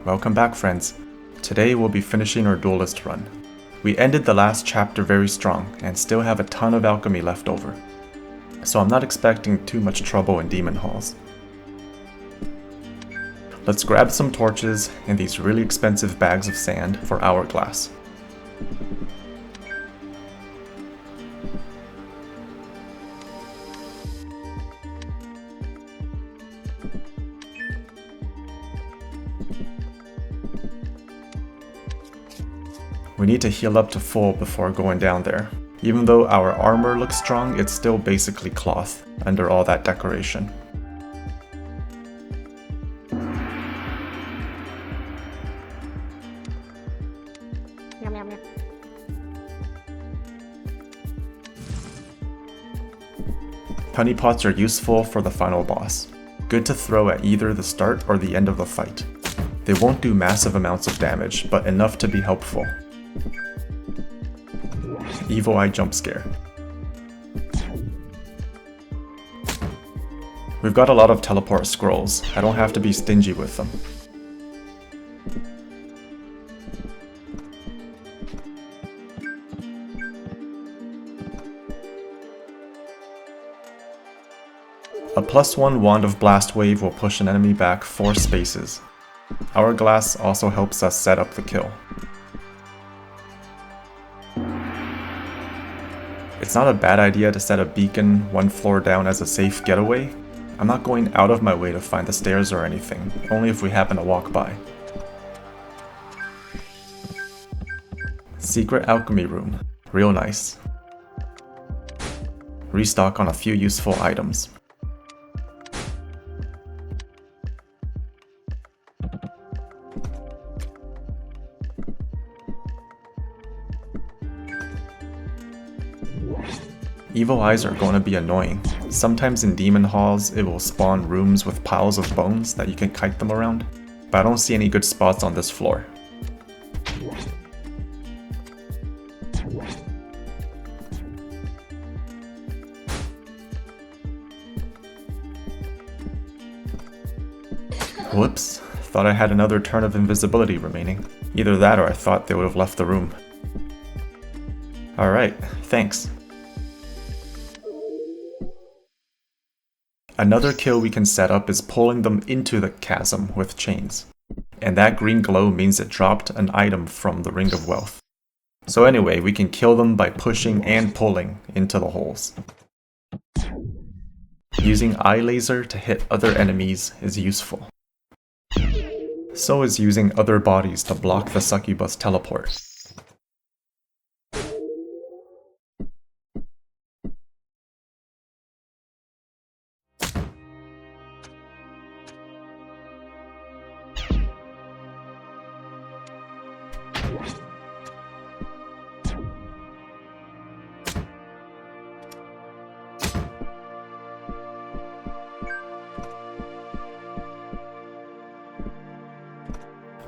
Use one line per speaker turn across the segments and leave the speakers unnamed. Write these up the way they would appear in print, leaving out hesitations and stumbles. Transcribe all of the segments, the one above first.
Welcome back, friends. Today we'll be finishing our Duelist run. We ended the last chapter very strong and still have a ton of alchemy left over, so I'm not expecting too much trouble in demon halls. Let's grab some torches and these really expensive bags of sand for hourglass. We need to heal up to full before going down there. Even though our armor looks strong, it's still basically cloth under all that decoration. Honey pots are useful for the final boss. Good to throw at either the start or the end of the fight. They won't do massive amounts of damage, but enough to be helpful. Evil Eye jump scare. We've got a lot of teleport scrolls. I don't have to be stingy with them. A +1 Wand of Blast Wave will push an enemy back 4 spaces. Hourglass also helps us set up the kill. It's not a bad idea to set a beacon 1 floor down as a safe getaway. I'm not going out of my way to find the stairs or anything, only if we happen to walk by. Secret alchemy room. Real nice. Restock on a few useful items. Evil Eyes are going to be annoying. Sometimes in demon halls it will spawn rooms with piles of bones that you can kite them around, but I don't see any good spots on this floor. Whoops, thought I had another turn of invisibility remaining. Either that or I thought they would have left the room. Alright, thanks. Another kill we can set up is pulling them into the chasm with chains. And that green glow means it dropped an item from the Ring of Wealth. So anyway, we can kill them by pushing and pulling into the holes. Using eye laser to hit other enemies is useful. So is using other bodies to block the succubus teleport.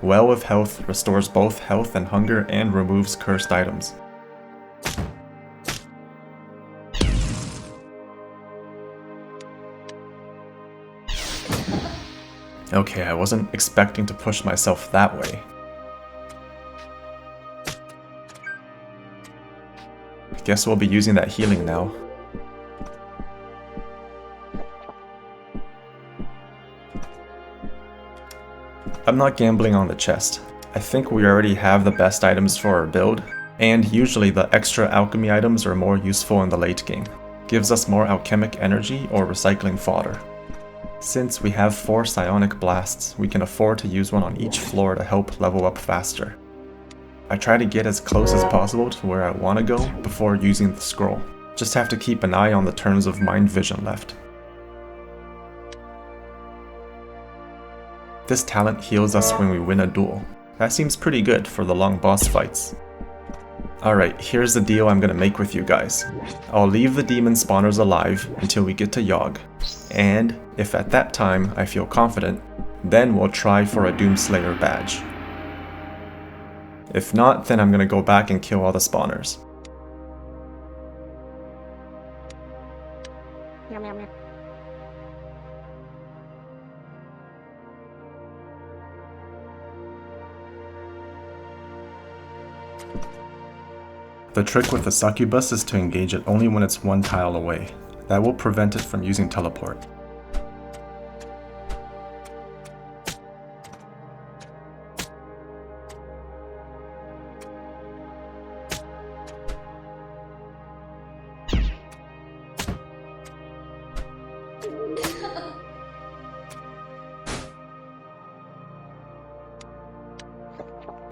Well of Health restores both health and hunger and removes cursed items. Okay, I wasn't expecting to push myself that way. I guess we'll be using that healing now. I'm not gambling on the chest. I think we already have the best items for our build, and usually the extra alchemy items are more useful in the late game. Gives us more alchemic energy or recycling fodder. Since we have 4 psionic blasts, we can afford to use one on each floor to help level up faster. I try to get as close as possible to where I want to go before using the scroll. Just have to keep an eye on the turns of mind vision left. This talent heals us when we win a duel. That seems pretty good for the long boss fights. Alright, here's the deal I'm gonna make with you guys. I'll leave the demon spawners alive until we get to Yogg, and if at that time I feel confident, then we'll try for a Doomslayer badge. If not, then I'm gonna go back and kill all the spawners. The trick with the succubus is to engage it only when it's one tile away. That will prevent it from using teleport.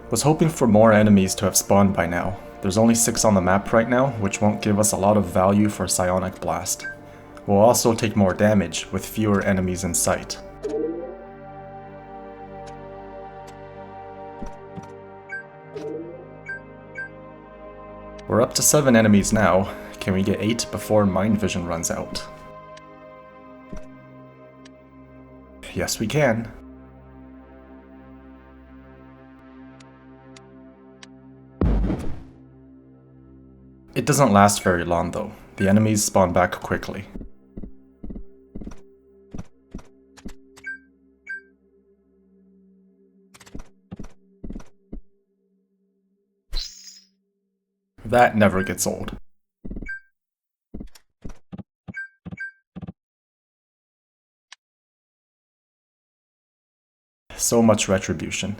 Was hoping for more enemies to have spawned by now. There's only 6 on the map right now, which won't give us a lot of value for Psionic Blast. We'll also take more damage with fewer enemies in sight. We're up to 7 enemies now. Can we get 8 before Mind Vision runs out? Yes, we can. It doesn't last very long though. The enemies spawn back quickly. That never gets old. So much retribution.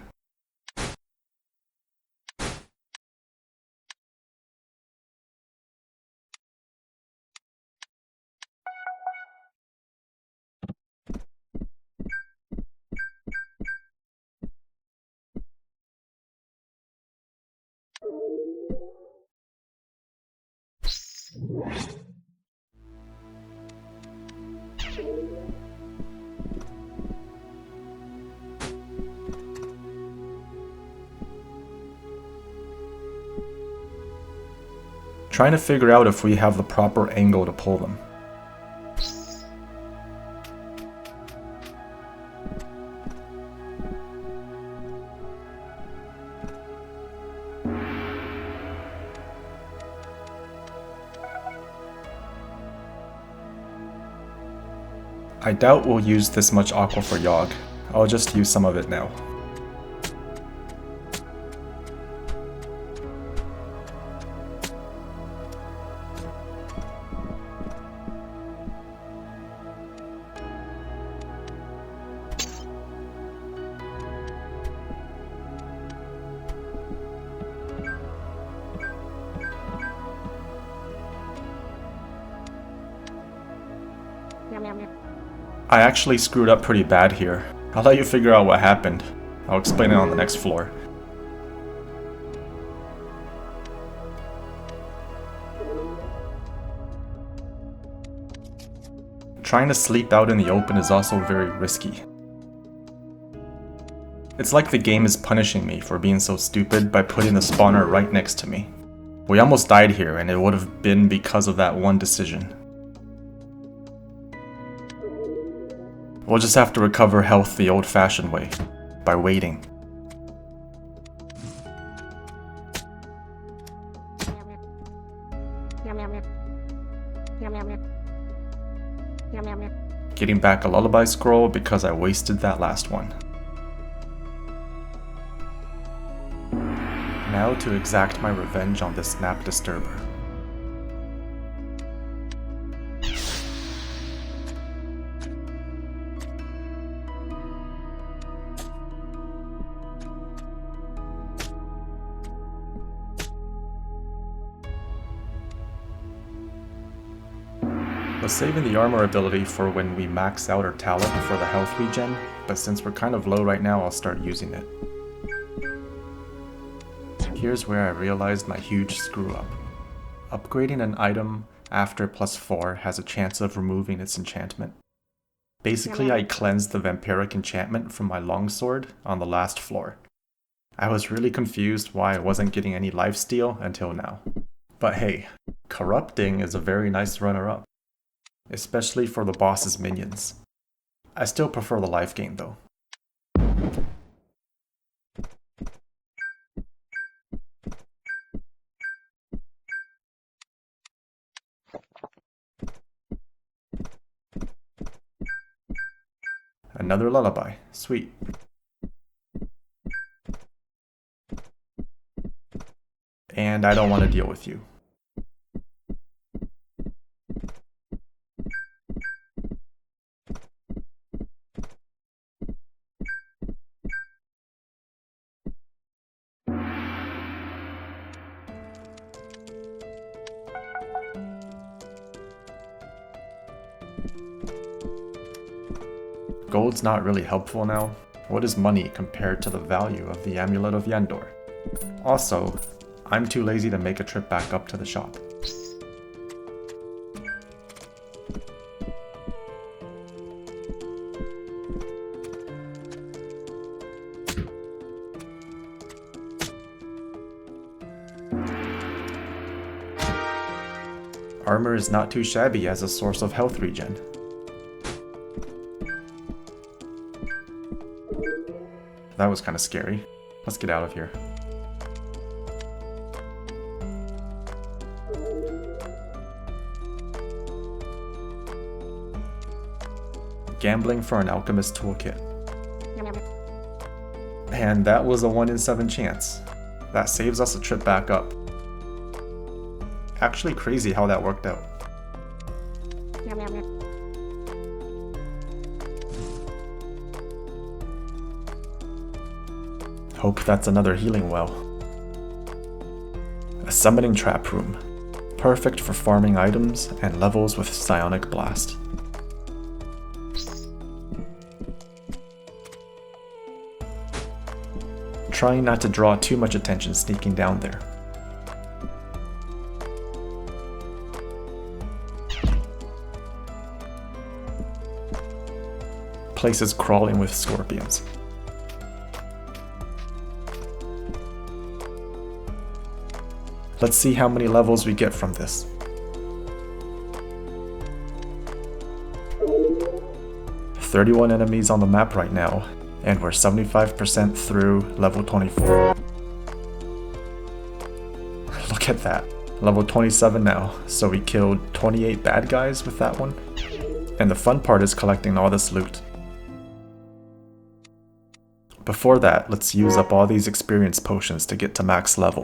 Trying to figure out if we have the proper angle to pull them. I doubt we'll use this much aqua for Yogg. I'll just use some of it now. I actually screwed up pretty bad here. I'll let you figure out what happened. I'll explain it on the next floor. Trying to sleep out in the open is also very risky. It's like the game is punishing me for being so stupid by putting the spawner right next to me. We almost died here and it would have been because of that one decision. We'll just have to recover health the old-fashioned way, by waiting. Getting back a lullaby scroll because I wasted that last one. Now to exact my revenge on this snap disturber. Was saving the armor ability for when we max out our talent for the health regen, but since we're kind of low right now, I'll start using it. Here's where I realized my huge screw up. Upgrading an item after +4 has a chance of removing its enchantment. Basically, I cleansed the vampiric enchantment from my longsword on the last floor. I was really confused why I wasn't getting any lifesteal until now. But hey, corrupting is a very nice runner-up. Especially for the boss's minions. I still prefer the life gain though. Another lullaby, sweet. and I don't want to deal with you. Gold's not really helpful now. What is money compared to the value of the Amulet of Yendor? Also, I'm too lazy to make a trip back up to the shop. Armor is not too shabby as a source of health regen. That was kind of scary. Let's get out of here. Gambling for an alchemist toolkit. And that was a 1 in 7 chance. That saves us a trip back up. Actually crazy how that worked out. Hope that's another healing well. A summoning trap room. Perfect for farming items and levels with psionic blast. Trying not to draw too much attention sneaking down there. Place is crawling with scorpions. Let's see how many levels we get from this. "31 enemies on the map right now, and we're 75% through level 24. Look at that. Level 27 now, so we killed 28 bad guys with that one. And the fun part is collecting all this loot. Before that, let's use up all these experience potions to get to max level.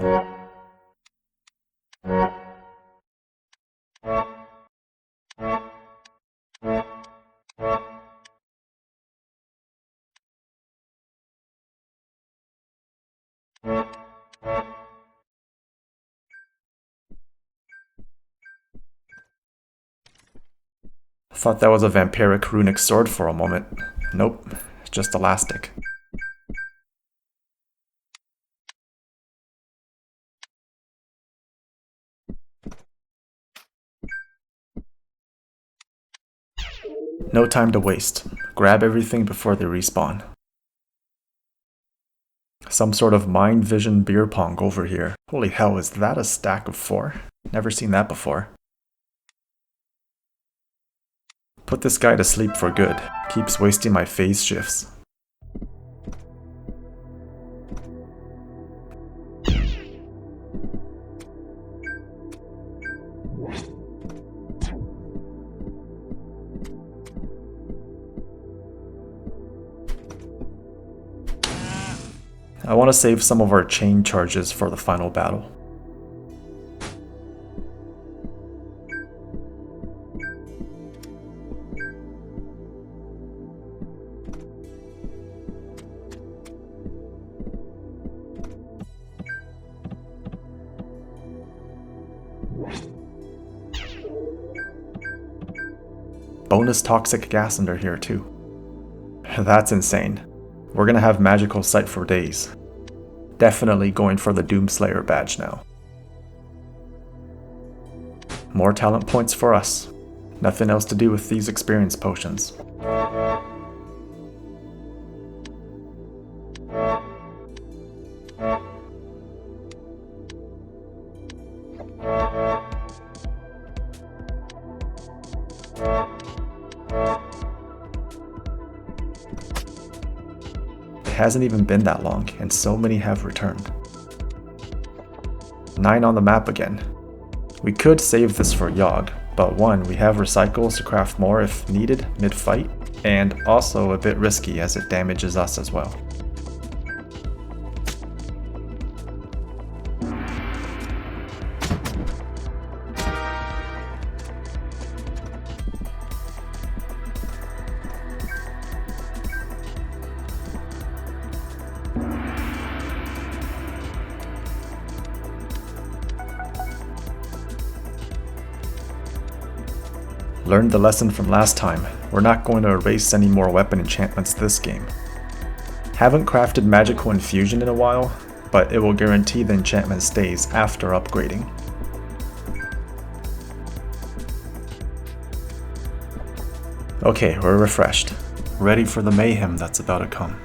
Thought that was a vampiric runic sword for a moment. Nope, just elastic. No time to waste. Grab everything before they respawn. Some sort of mind vision beer pong over here. Holy hell, is that a stack of 4? Never seen that before. Put this guy to sleep for good. Keeps wasting my phase shifts. I want to save some of our chain charges for the final battle. Bonus toxic gas under here too. That's insane. We're gonna have magical sight for days. Definitely going for the Doomslayer badge now. More talent points for us. Nothing else to do with these experience potions. It hasn't even been that long, and so many have returned. 9 on the map again. We could save this for Yogg, but 1, we have recycles to craft more if needed mid-fight, and also a bit risky as it damages us as well. Learned the lesson from last time. We're not going to erase any more weapon enchantments this game. Haven't crafted magical infusion in a while, but it will guarantee the enchantment stays after upgrading. Okay, we're refreshed. Ready for the mayhem that's about to come.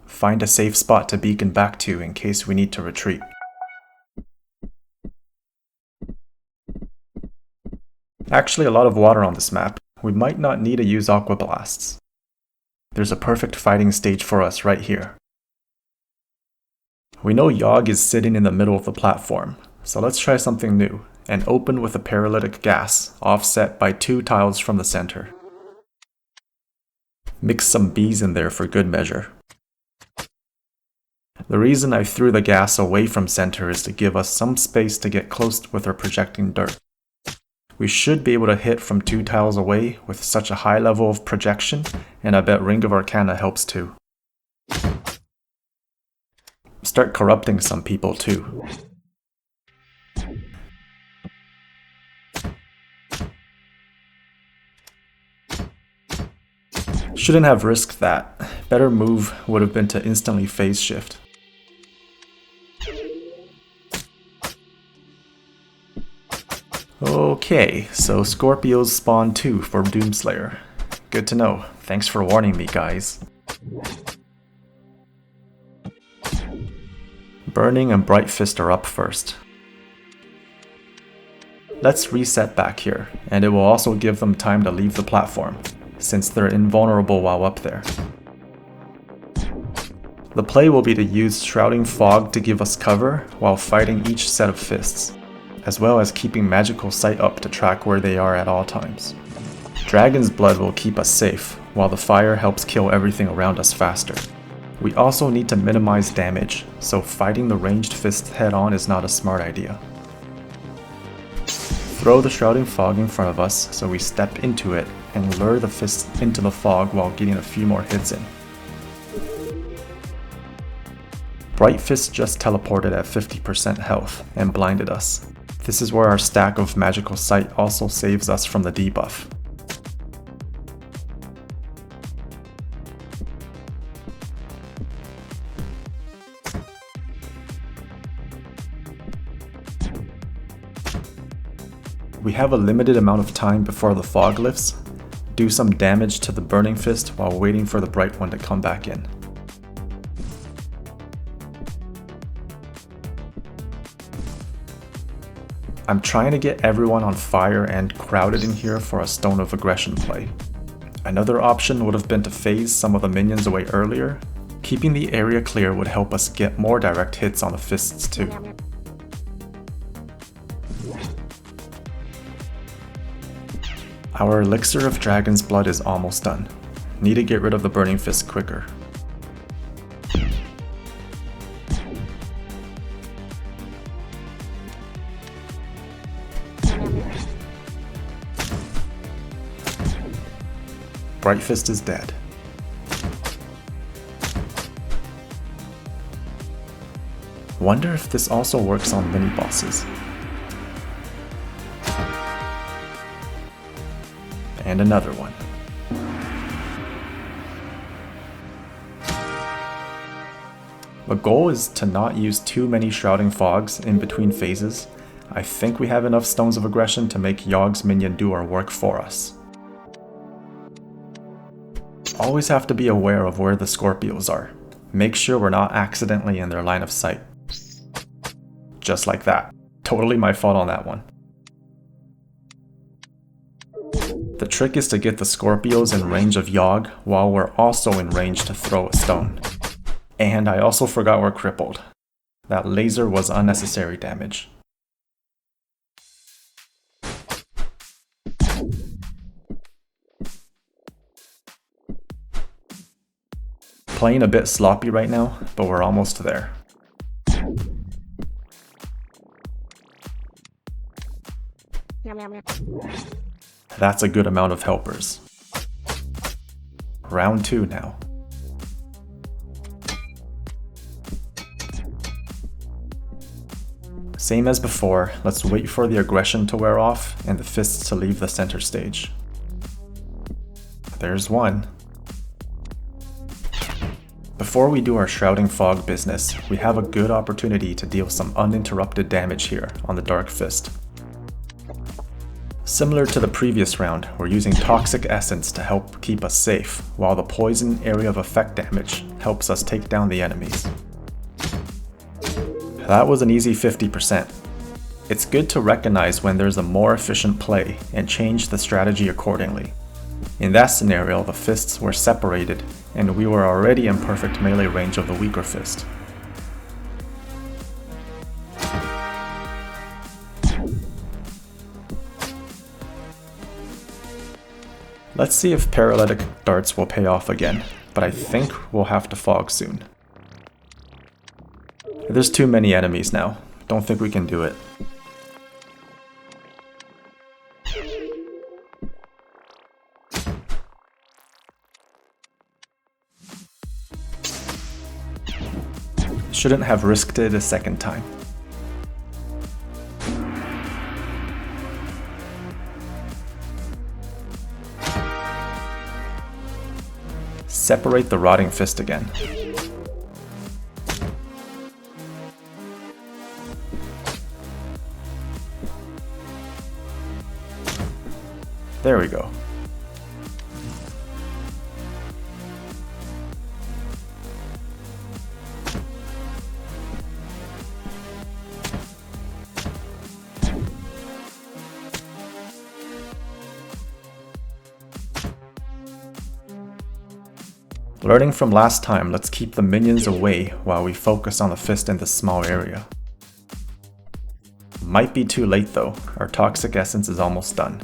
Find a safe spot to beacon back to in case we need to retreat. Actually, a lot of water on this map. We might not need to use Aqua Blasts. There's a perfect fighting stage for us right here. We know Yogg is sitting in the middle of the platform, so let's try something new and open with a paralytic gas offset by 2 tiles from the center. Mix some bees in there for good measure. The reason I threw the gas away from center is to give us some space to get close with our projecting dirt. We should be able to hit from 2 tiles away with such a high level of projection, and I bet Ring of Arcana helps too. Start corrupting some people too. Shouldn't have risked that. Better move would have been to instantly phase shift. Okay, so Scorpios spawn 2 for Doomslayer. Good to know. Thanks for warning me, guys. Burning and Bright Fist are up first. Let's reset back here, and it will also give them time to leave the platform, since they're invulnerable while up there. The play will be to use Shrouding Fog to give us cover while fighting each set of fists, as well as keeping Magical Sight up to track where they are at all times. Dragon's Blood will keep us safe, while the fire helps kill everything around us faster. We also need to minimize damage, so fighting the ranged fist head-on is not a smart idea. Throw the Shrouding Fog in front of us so we step into it and lure the fist into the fog while getting a few more hits in. Bright Fist just teleported at 50% health and blinded us. This is where our stack of Magical Sight also saves us from the debuff. We have a limited amount of time before the fog lifts. Do some damage to the Burning Fist while waiting for the Bright one to come back in. I'm trying to get everyone on fire and crowded in here for a Stone of Aggression play. Another option would have been to phase some of the minions away earlier. Keeping the area clear would help us get more direct hits on the fists too. Our Elixir of Dragon's Blood is almost done. Need to get rid of the Burning Fist quicker. Bright Fist is dead. Wonder if this also works on mini-bosses. And another one. The goal is to not use too many Shrouding Fogs in between phases. I think we have enough Stones of Aggression to make Yogg's minion do our work for us. Always have to be aware of where the Scorpios are. Make sure we're not accidentally in their line of sight. Just like that. Totally my fault on that one. The trick is to get the Scorpios in range of Yogg while we're also in range to throw a stone. And I also forgot we're crippled. That laser was unnecessary damage. Playing a bit sloppy right now, but we're almost there. That's a good amount of helpers. Round 2 now. Same as before, let's wait for the aggression to wear off and the fists to leave the center stage. There's one. Before we do our Shrouding Fog business, we have a good opportunity to deal some uninterrupted damage here on the Dark Fist. Similar to the previous round, we're using Toxic Essence to help keep us safe, while the Poison Area of Effect damage helps us take down the enemies. That was an easy 50%. It's good to recognize when there's a more efficient play and change the strategy accordingly. In that scenario, the fists were separated and we were already in perfect melee range of the weaker fist. Let's see if paralytic darts will pay off again, but I think we'll have to fog soon. There's too many enemies now. Don't think we can do it. Shouldn't have risked it a second time. Separate the Rotting Fist again. There we go. Learning from last time, let's keep the minions away while we focus on the fist in this small area. Might be too late though, our Toxic Essence is almost done.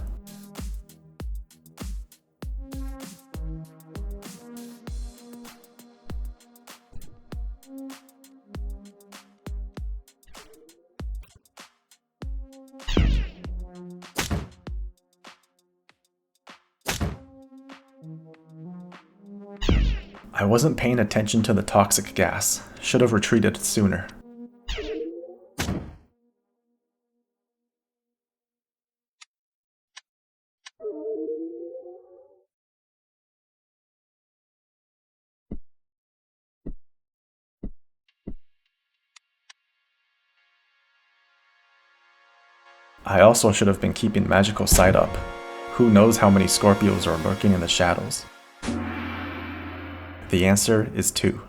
I wasn't paying attention to the toxic gas. Should have retreated sooner. I also should have been keeping Magical Sight up. Who knows how many Scorpios are lurking in the shadows? The answer is 2.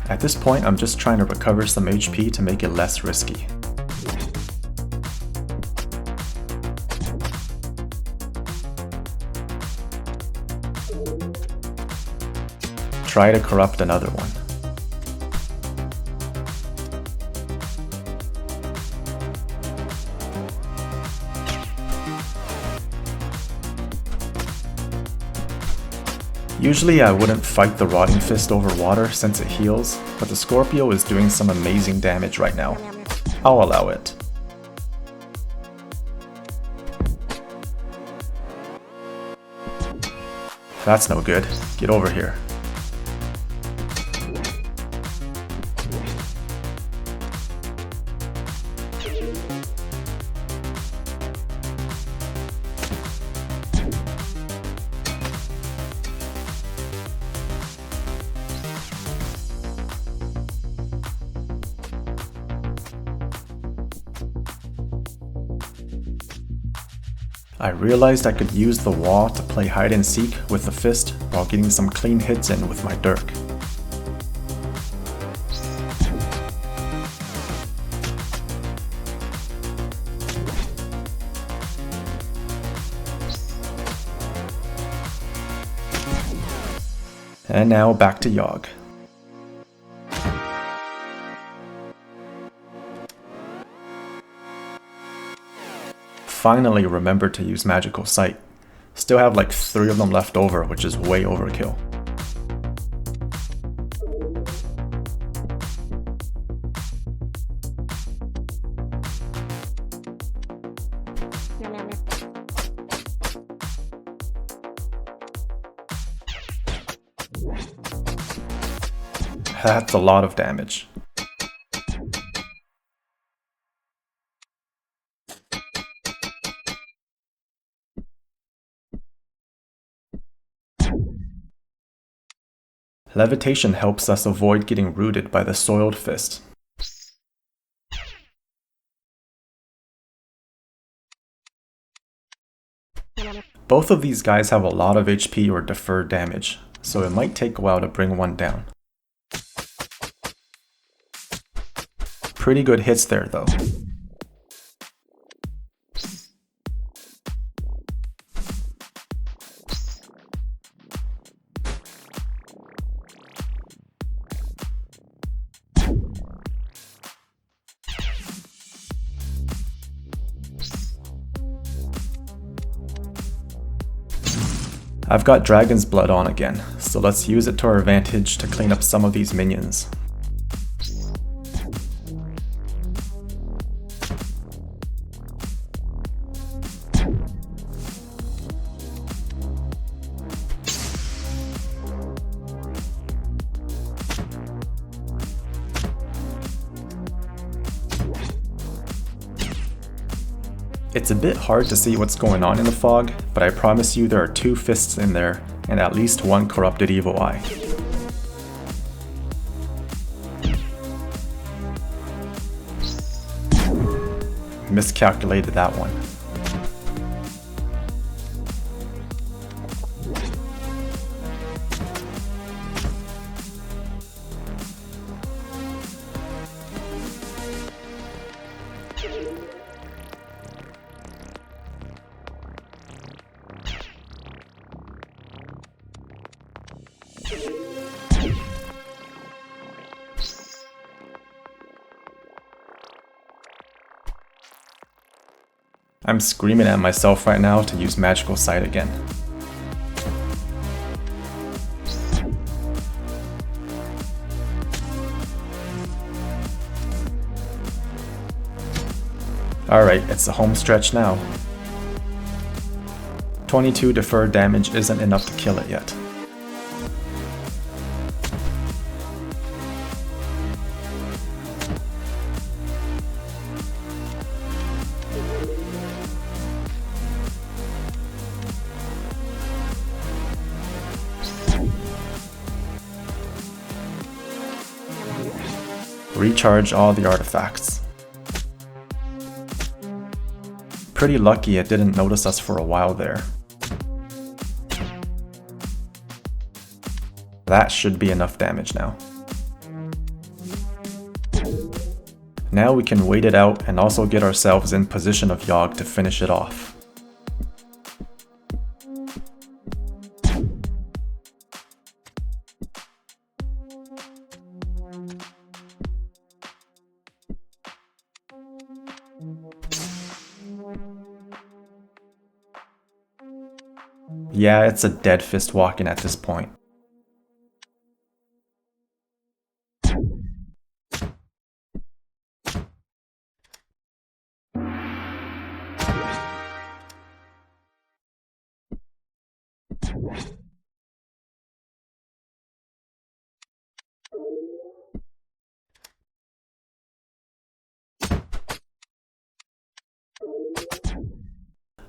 At this point, I'm just trying to recover some HP to make it less risky. Try to corrupt another one. Usually I wouldn't fight the Rotting Fist over water since it heals, but the Scorpio is doing some amazing damage right now. I'll allow it. That's no good. Get over here. I realized I could use the wall to play hide and seek with the fist while getting some clean hits in with my dirk. And now back to Yogg. Finally remembered to use Magical Sight. Still have like 3 of them left over, which is way overkill. That's a lot of damage. Levitation helps us avoid getting rooted by the Soiled Fist. Both of these guys have a lot of HP or deferred damage, so it might take a while to bring one down. Pretty good hits there though. I've got Dragon's Blood on again, so let's use it to our advantage to clean up some of these minions. It's a bit hard to see what's going on in the fog, but I promise you there are 2 fists in there, and at least 1 corrupted evil eye. Miscalculated that one. I'm screaming at myself right now to use Magical Sight again. Alright, it's the home stretch now. 22 deferred damage isn't enough to kill it yet. Recharge all the artifacts. Pretty lucky it didn't notice us for a while there. That should be enough damage now. Now we can wait it out and also get ourselves in position of Yogg to finish it off. Yeah, it's a dead fist walking at this point.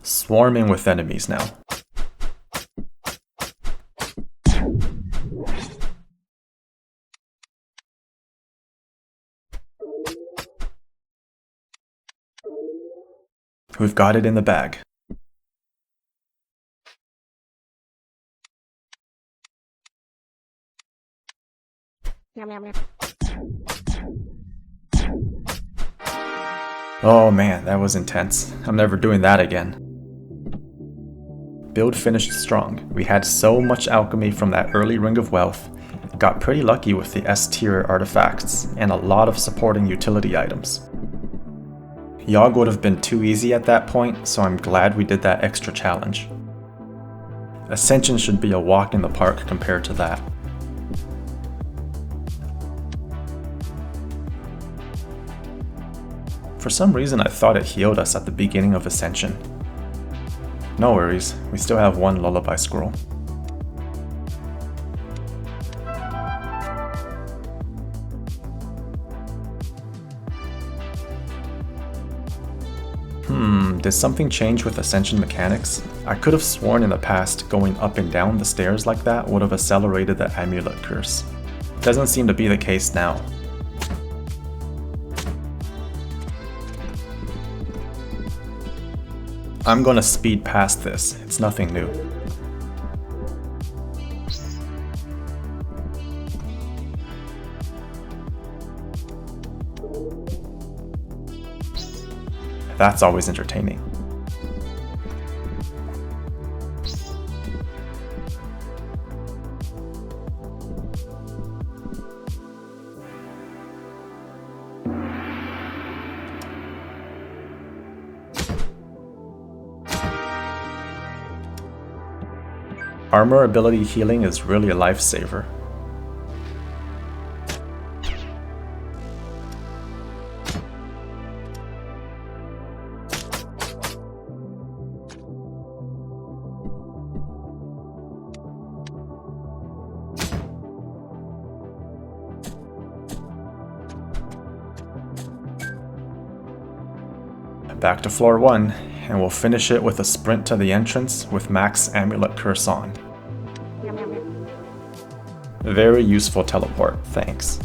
Swarming with enemies now. We've got it in the bag. Oh man, that was intense. I'm never doing that again. Build finished strong. We had so much alchemy from that early Ring of Wealth, got pretty lucky with the S tier artifacts, and a lot of supporting utility items. Yogg would have been too easy at that point, so I'm glad we did that extra challenge. Ascension should be a walk in the park compared to that. For some reason I thought it healed us at the beginning of Ascension. No worries, we still have one lullaby scroll. Did something change with Ascension mechanics? I could have sworn in the past going up and down the stairs like that would have accelerated the amulet curse. Doesn't seem to be the case now. I'm gonna speed past this, it's nothing new. That's always entertaining. Armor ability healing is really a lifesaver. Back to floor 1, and we'll finish it with a sprint to the entrance with max amulet curse on. Very useful teleport, thanks.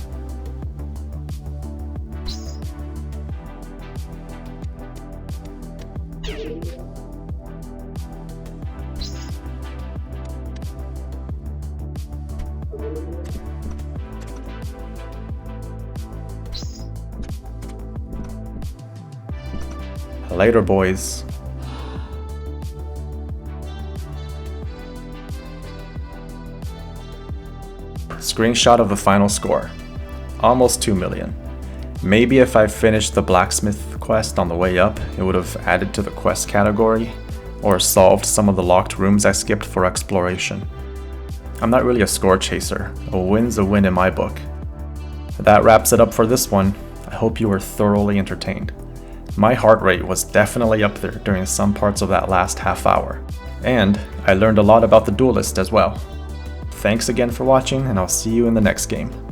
Later, boys. Screenshot of the final score. Almost 2 million. Maybe if I finished the blacksmith quest on the way up, it would have added to the quest category, or solved some of the locked rooms I skipped for exploration. I'm not really a score chaser. A win's a win in my book. That wraps it up for this one. I hope you were thoroughly entertained. My heart rate was definitely up there during some parts of that last half hour. And I learned a lot about the Duelist as well. Thanks again for watching, and I'll see you in the next game.